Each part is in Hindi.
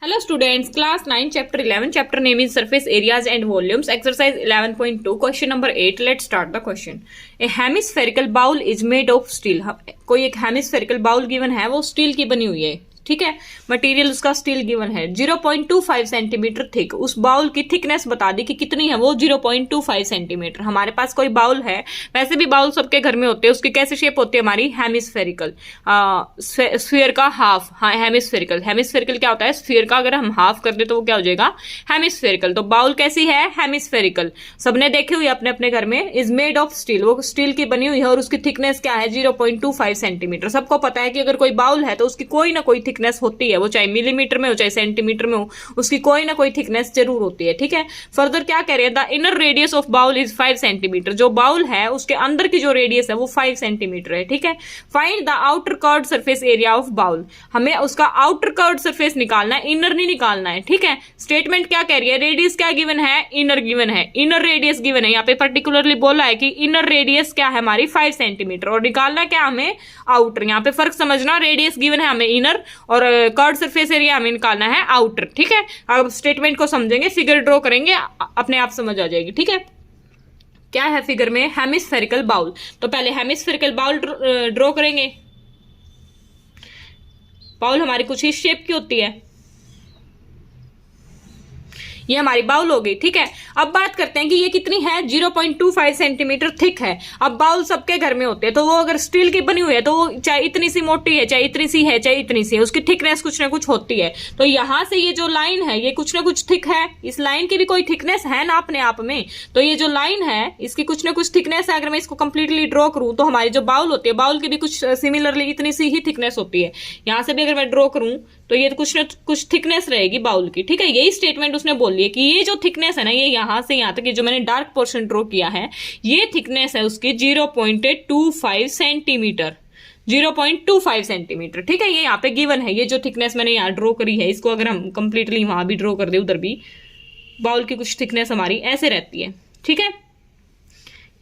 Hello students, class 9 chapter 11 chapter name is surface areas and volumes exercise 11.2 question number 8 let's start the question. A hemispherical bowl is made of steel. कोई एक hemispherical bowl given है वो स्टील की बनी हुई है, ठीक है। मटेरियल उसका स्टील गिवन है 0.25 सेंटीमीटर थिक। उस बाउल की थिकनेस बता दी कि कितनी है, वो 0.25 सेंटीमीटर। हमारे पास कोई बाउल है, वैसे भी बाउल सबके घर में होते हैं, उसकी कैसी शेप होती है हमारी, हेमिस्फेरिकल। स्फीयर का हाफ, हाँ हेमिस्फेरिकल। हेमिस्फेरिकल क्या होता है, स्फीयर का अगर हम हाफ कर दे तो वो क्या हो जाएगा, हेमिस्फेरिकल। तो बाउल कैसी है, हेमिस्फेरिकल। सबने देखे हुए अपने अपने घर में। इज मेड ऑफ स्टील, वो स्टील की बनी हुई है और उसकी थिकनेस क्या है, 0.25 सेंटीमीटर। सबको पता है कि अगर कोई बाउल है तो उसकी कोई ना कोई थिकनेस होती है, वो चाहे मिलीमीटर में हो चाहे सेंटीमीटर में हो, उसकी कोई ना कोई थिकनेस जरूर होती है, ठीक है। फर्दर क्या कह रहे हैं, the inner radius of bowl is 5 centimetre. जो बाउल है उसके अंदर की जो रेडियस है वो 5 सेंटीमीटर है, ठीक है। Find the outer curved surface area of bowl. हमें उसका आउटर कर्व्ड सरफेस निकालना है, इनर नहीं निकालना है, ठीक है। स्टेटमेंट क्या कह रही है, रेडियस क्या गिवन है, इनर गिवन है, इनर रेडियस गिवन है। यहाँ पे पर्टिकुलरली बोला है कि इनर रेडियस क्या है हमारी 5 सेंटीमीटर और निकालना क्या हमें, आउटर। यहाँ पे फर्क समझना, रेडियस गिवन है हमें इनर और कर्व्ड सरफेस एरिया हमें निकालना है आउटर, ठीक है। अब स्टेटमेंट को समझेंगे, फिगर ड्रॉ करेंगे, अपने आप समझ आ जाएगी, ठीक है। क्या है फिगर में, हेमिस्फेरिकल बाउल। तो पहले हेमिस्फेरिकल बाउल ड्रॉ करेंगे। बाउल हमारी कुछ इस शेप की होती है, ये हमारी बाउल हो गई, ठीक है। अब बात करते हैं कि ये कितनी है, 0.25 सेंटीमीटर थिक है। अब बाउल सबके घर में होते हैं, तो वो अगर स्टील की बनी हुई है तो वो चाहे इतनी सी मोटी है, चाहे इतनी सी है, चाहे इतनी सी है, उसकी थिकनेस कुछ ना कुछ होती है। तो यहां से ये जो लाइन है ये कुछ ना कुछ थिक है, इस लाइन की भी कोई थिकनेस है ना अपने आप में। तो ये जो लाइन है इसकी कुछ ना कुछ थिकनेस है। अगर मैं इसको कंप्लीटली ड्रॉ करूं तो हमारी जो बाउल होती है, बाउल की भी कुछ सिमिलरली इतनी सी ही थिकनेस होती है। यहां से भी अगर मैं ड्रॉ करूं तो ये कुछ ना कुछ थिकनेस रहेगी बाउल की, ठीक है। यही स्टेटमेंट उसने बोली है कि ये जो थिकनेस है ना, ये यहां से यहां तक, ये जो मैंने डार्क पोर्शन ड्रॉ किया है, ये थिकनेस है उसकी 0.25 सेंटीमीटर, 0.25 सेंटीमीटर, ठीक है। ये यहाँ पे गिवन है, ये जो थिकनेस मैंने यहाँ ड्रॉ करी है, इसको अगर हम कंप्लीटली वहां भी ड्रॉ कर दे, उधर भी बाउल की कुछ थिकनेस हमारी ऐसे रहती है, ठीक है।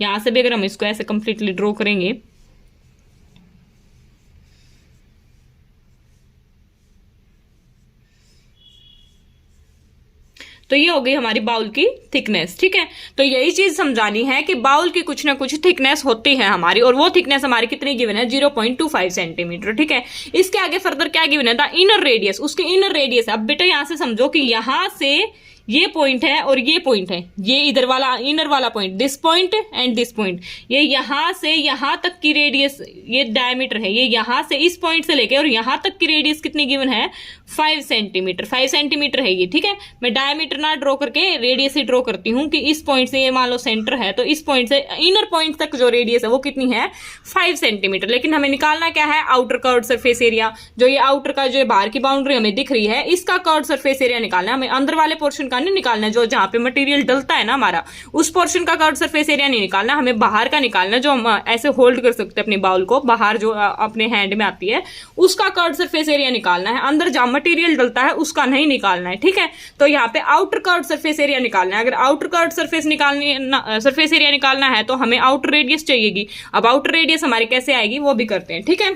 यहां से भी अगर हम इसको ऐसे कंप्लीटली ड्रॉ करेंगे तो ये हो गई हमारी बाउल की थिकनेस, ठीक है। तो यही चीज समझानी है कि बाउल की कुछ ना कुछ थिकनेस होती है हमारी, और वो थिकनेस हमारी कितनी गिवन है, 0.25 सेंटीमीटर, ठीक है। इसके आगे फर्दर क्या गिवन है, द इनर रेडियस, उसकी इनर रेडियस। अब बेटा यहां से समझो कि यहां से ये पॉइंट है और ये पॉइंट है, ये इधर वाला इनर वाला point, this point and this point, ये यहां से यहां तक की रेडियस, ये डायमीटर है, ये यहां से इस पॉइंट से लेके और यहां तक की रेडियस कितनी गिवन है, 5 सेंटीमीटर, 5 सेंटीमीटर है ये, ठीक है। मैं डायमीटर ना ड्रॉ करके रेडियस ही ड्रॉ करती हूं कि इस पॉइंट से, ये मान लो सेंटर है, तो इस पॉइंट से इनर पॉइंट तक जो रेडियस है वो कितनी है, 5 सेंटीमीटर। लेकिन हमें निकालना क्या है, आउटर कर्व्ड सरफेस एरिया। जो ये आउटर का जो बाहर की बाउंड्री हमें दिख रही है, इसका कर्व्ड सरफेस एरिया निकालना है हमें, अंदर वाले पोर्शन का नहीं निकालना, जो जहां पे मटेरियल डलता है ना हमारा, उस पोर्शन का कर्व्ड सरफेस एरिया नहीं निकालना, हमें बाहर का निकालना, जो हम ऐसे होल्ड कर सकते हैं अपनी बाउल को, बाहर जो अपने हैंड में आती है उसका कर्व्ड सरफेस एरिया निकालना है, अंदर जहां मटेरियल डलता है उसका नहीं निकालना है, ठीक है। तो यहाँ पे आउटर कर्व्ड सरफेस एरिया निकालना है। अगर outer curved surface surface area निकालना है तो हमें आउटर रेडियस चाहिएगी। अब आउटर रेडियस हमारी कैसे आएगी वो भी करते हैं, ठीक है।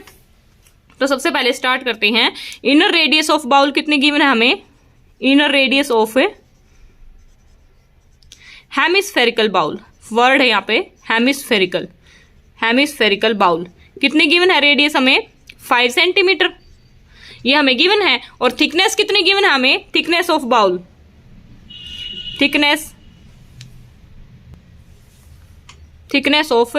तो सबसे पहले स्टार्ट करते हैं, इनर रेडियस ऑफ बाउल कितनी गिवन है हमें, inner radius of hemispherical bowl, word है यहाँ पे हेमिस्फेरिकल, हेमिस्फेरिकल बाउल कितनी गिवन है, रेडियस हमें 5 सेंटीमीटर, ये हमें गिवन है। और थिकनेस कितनी गिवन है हमें, thickness of bowl, thickness of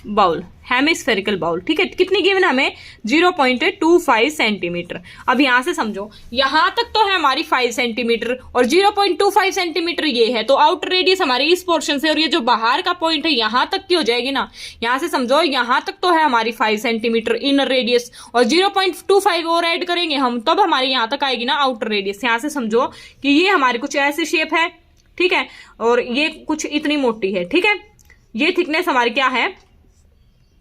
bowl, hemispherical bowl, ठीक है। कितनी गिवन हमें, 0.25 सेंटीमीटर। अब यहां से समझो, यहां तक तो है हमारी 5 सेंटीमीटर और 0.25 सेंटीमीटर ये है, तो आउटर रेडियस हमारी इस पोर्शन से, और ये जो बाहर का पॉइंट है यहां तक की हो जाएगी ना। यहां से समझो यहां तक तो है हमारी 5 सेंटीमीटर इनर रेडियस, और 0.25 और ऐड करेंगे हम, तब हमारी यहां तक आएगी ना आउटर रेडियस। यहां से समझो कि ये हमारी कुछ ऐसी शेप है, ठीक है, और ये कुछ इतनी मोटी है, ठीक है। ये थिकनेस हमारी क्या है,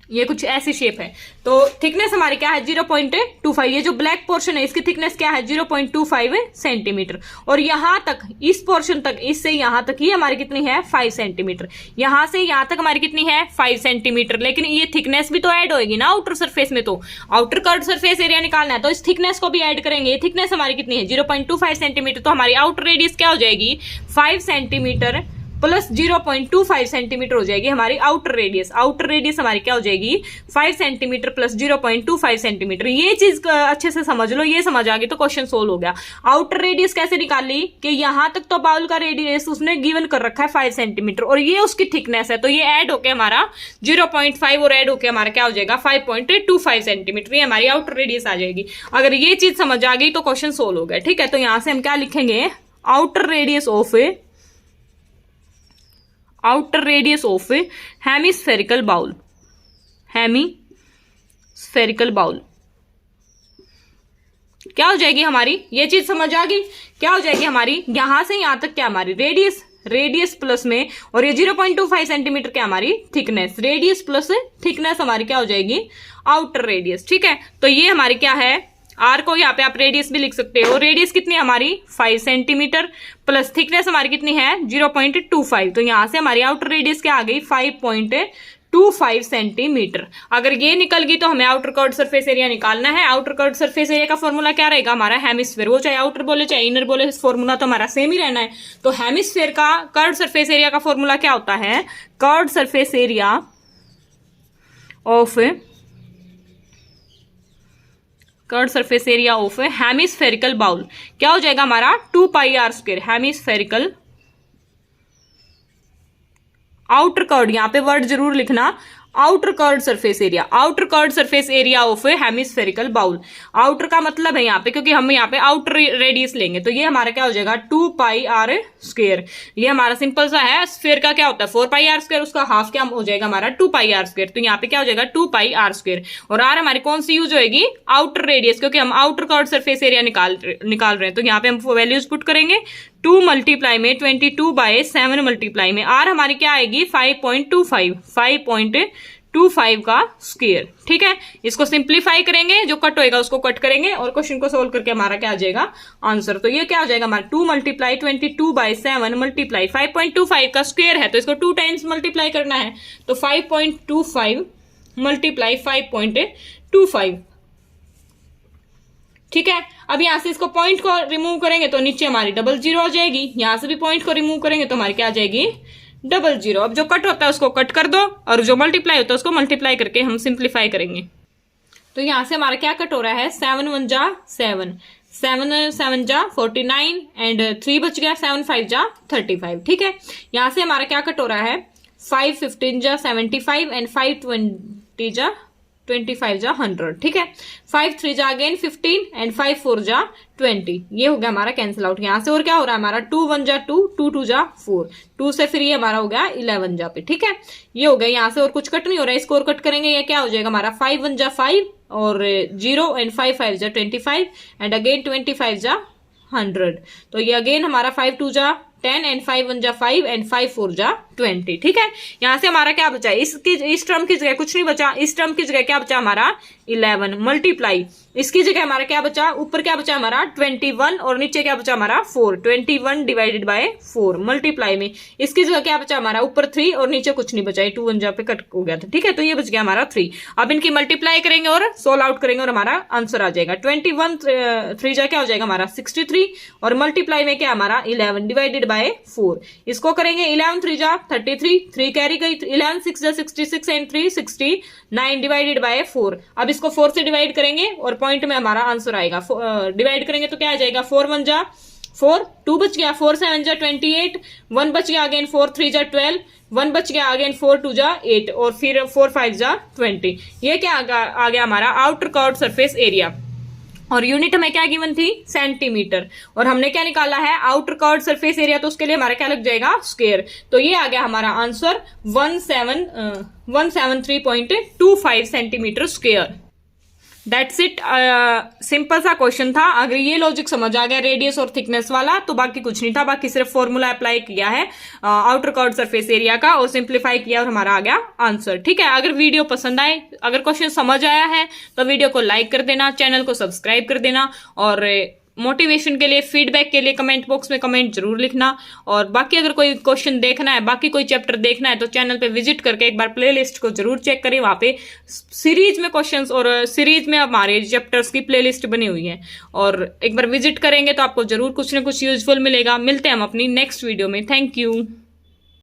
ये कुछ ऐसी शेप है। तो थिकनेस हमारी क्या है 0.25। ये जो ब्लैक पोर्शन है इसकी थिकनेस क्या है 0.25 सेंटीमीटर। और यहां तक, इस पोर्शन तक, इससे यहां तक ये हमारी कितनी है 5 सेंटीमीटर। यहां से यहां तक हमारी कितनी है 5 सेंटीमीटर। लेकिन ये थिकनेस भी तो ऐड होगी ना आउटर सरफेस में, तो आउटर कर्व्ड सरफेस एरिया निकालना है तो इस थिकनेस को भी ऐड करेंगे। ये थिकनेस हमारी कितनी है 0.25 सेंटीमीटर। तो हमारी आउटर रेडियस क्या हो जाएगी 5 सेंटीमीटर प्लस 0.25 सेंटीमीटर हो जाएगी हमारी आउटर रेडियस। आउटर रेडियस हमारी क्या हो जाएगी 5 सेंटीमीटर प्लस 0.25 सेंटीमीटर। ये चीज अच्छे से समझ लो, ये समझ आ गई तो क्वेश्चन सोल्व हो गया। आउटर रेडियस कैसे निकाली कि यहां तक तो बाउल का रेडियस उसने गिवन कर रखा है 5 सेंटीमीटर और ये उसकी थिकनेस है, तो ये ऐड होके हमारा 0.5 और ऐड होके हमारा क्या हो जाएगा 5.25 सेंटीमीटर। ये हमारी आउटर रेडियस आ जाएगी। अगर ये चीज समझ आ गई तो क्वेश्चन सोल्व हो गया। ठीक है, तो यहां से हम क्या लिखेंगे outer radius of hemispherical bowl. Hemispherical bowl क्या हो जाएगी हमारी, ये चीज समझ आ गई। क्या हो जाएगी हमारी यहां से यहां तक क्या हमारी रेडियस प्लस में, और ये 0.25 सेंटीमीटर क्या हमारी थिकनेस। रेडियस प्लस थिकनेस हमारी क्या हो जाएगी आउटर रेडियस। ठीक है, तो ये हमारी क्या है आर को यहाँ पे आप रेडियस भी लिख सकते हो। रेडियस कितनी है हमारी 5 सेंटीमीटर प्लस थिकनेस हमारी कितनी है 0.25। तो यहां से हमारी आउटर रेडियस क्या आ गई 5.25 सेंटीमीटर। अगर ये निकल गई तो हमें आउटर कर्व्ड सरफेस एरिया निकालना है। आउटर कर्व्ड सरफेस एरिया का फॉर्मूला क्या रहेगा हमारा हेमिस्फीयर। वो चाहे आउटर बोले चाहे इनर बोले, फॉर्मूला तो हमारा सेम ही रहना है। तो हेमिस्फीयर का कर्व्ड सरफेस एरिया का फॉर्मूला क्या होता है curved surface area of hemispherical bowl क्या हो जाएगा हमारा 2 pi r square. Hemispherical outer curved, यहां पे वर्ड जरूर लिखना outer curved surface area of hemispherical bowl. Outer का मतलब है यहाँ पे, क्योंकि हम यहाँ पे आउटर रेडियस लेंगे तो ये हमारा क्या हो जाएगा 2 पाई आर स्क्वायर। ये हमारा सिंपल सा है। स्फीयर का क्या होता है 4 पाई आर स्क्वायर, उसका हाफ क्या हो जाएगा हमारा 2 पाई आर स्क्वायर। तो यहाँ पे क्या हो जाएगा 2 पाई आर स्क्वायर। और आर हमारी कौन सी यूज होगी आउटर रेडियस, क्योंकि हम आउटर कर्व्ड सरफेस एरिया निकाल रहे हैं। तो यहाँ पे हम वैल्यूज पुट करेंगे 2 मल्टीप्लाई में 22/7 मल्टीप्लाई में आर हमारी क्या आएगी 5.25 का स्क्वायर। ठीक है, इसको सिंप्लीफाई करेंगे, जो कट होएगा उसको कट करेंगे और क्वेश्चन को सोल्व करके हमारा क्या आ जाएगा आंसर। तो ये क्या हो जाएगा हमारा 2 मल्टीप्लाई 22/7 मल्टीप्लाई 5.25 का स्क्वायर है तो इसको 2 टाइम्स मल्टीप्लाई करना है। तो 5.25 मल्टीप्लाई 5.25। ठीक है, अब यहां से इसको पॉइंट को रिमूव करेंगे तो नीचे हमारी 00 हो जाएगी। यहां से भी पॉइंट को रिमूव करेंगे तो हमारी क्या आ जाएगी 00। अब जो कट होता है उसको कट कर दो और जो मल्टीप्लाई होता है उसको मल्टीप्लाई करके हम सिंप्लीफाई करेंगे। तो यहां से हमारा क्या कट हो रहा है 7 1 जा 7, 7 7 जा 49 एंड 3 बच गया, 7 5 जा 35। ठीक है, यहां से हमारा क्या कट हो रहा है 5 15 जा 75 एंड 5 20 जा 25 जा 100। ठीक है, 5 3 जा अगेन 15 एंड 5 4 जा 20। ये हो गया हमारा कैंसिल आउट यहां से। और क्या हो रहा है हमारा 2 1 जा 2, 2 2 जा 4, 2 से फिर ये हमारा हो गया 11 जा पे। ठीक है, ये हो गया यहां से और कुछ कट नहीं हो रहा है। इसको और कट करेंगे, ये क्या हो जाएगा हमारा 5 1 जा 5 और 0 एंड 5 5 जा 25 एंड अगेन 25 जा 100। तो ये अगेन हमारा 5 2 जा 10 एंड 5 1 जा 5 एंड 5 4 जा 20। ठीक है, यहां से हमारा क्या बचा इस टर्म की जगह कुछ नहीं बचा। इस टर्म की जगह क्या बचा हमारा 11 मल्टीप्लाई, इसकी जगह हमारा क्या बचा ऊपर क्या बचा हमारा 21 और नीचे क्या बचा हमारा 4, 21 डिवाइडेड बाय 4 मल्टीप्लाई में इसकी जगह क्या बचा हमारा ऊपर 3 और नीचे कुछ नहीं बचा, 2 1 जा पे कट हो गया था। ठीक है, तो ये बच गया हमारा 3। अब इनकी मल्टीप्लाई करेंगे और सोल्व आउट करेंगे और हमारा आंसर आ जाएगा 21 3 जा क्या हो जाएगा हमारा 63 और मल्टीप्लाई में क्या हमारा 11 डिवाइडेड बाय 4। इसको करेंगे 11 3 जा 33, 3 कैरी गई, 11 6 जा 66 एंड 3 69 डिवाइडेड बाय 4। अब इसको 4 से डिवाइड करेंगे और पॉइंट में हमारा आंसर आएगा। डिवाइड करेंगे तो क्या आ जाएगा 4 1 जा 4, 2 बच गया, 4 7 जा 28, 1 बच गया अगेन, 4 3 जा 12, 1 बच गया अगेन, 4 2 जा 8 और फिर 4 5 जा 20। ये क्या आ गया हमारा आउटर कर्व्ड सरफेस एरिया। और यूनिट हमें क्या गिवन थी सेंटीमीटर, और हमने क्या निकाला है आउटर कर्व्ड सरफेस एरिया, तो उसके लिए हमारा क्या लग जाएगा स्क्वायर। तो ये आ गया हमारा answer 173.25 centimetre square. That's it. Simple सा क्वेश्चन था। अगर ये लॉजिक समझ आ गया रेडियस और थिकनेस वाला तो बाकी कुछ नहीं था, बाकी सिर्फ फॉर्मूला अप्लाई किया है आउटर कर्व्ड सरफेस एरिया का और सिंप्लीफाई किया और हमारा आ गया आंसर। ठीक है, अगर वीडियो पसंद आए, अगर क्वेश्चन समझ आया है तो वीडियो को लाइक कर देना, चैनल को सब्सक्राइब कर देना और मोटिवेशन के लिए, फीडबैक के लिए कमेंट बॉक्स में कमेंट जरूर लिखना। और बाकी अगर कोई क्वेश्चन देखना है, बाकी कोई चैप्टर देखना है तो चैनल पे विजिट करके एक बार प्लेलिस्ट को जरूर चेक करें। वहां पे सीरीज में क्वेश्चंस और सीरीज में हमारे चैप्टर्स की प्लेलिस्ट बनी हुई है, और एक बार विजिट करेंगे तो आपको जरूर कुछ ना कुछ यूजफुल मिलेगा। मिलते हैं हम अपनी नेक्स्ट वीडियो में। Thank you.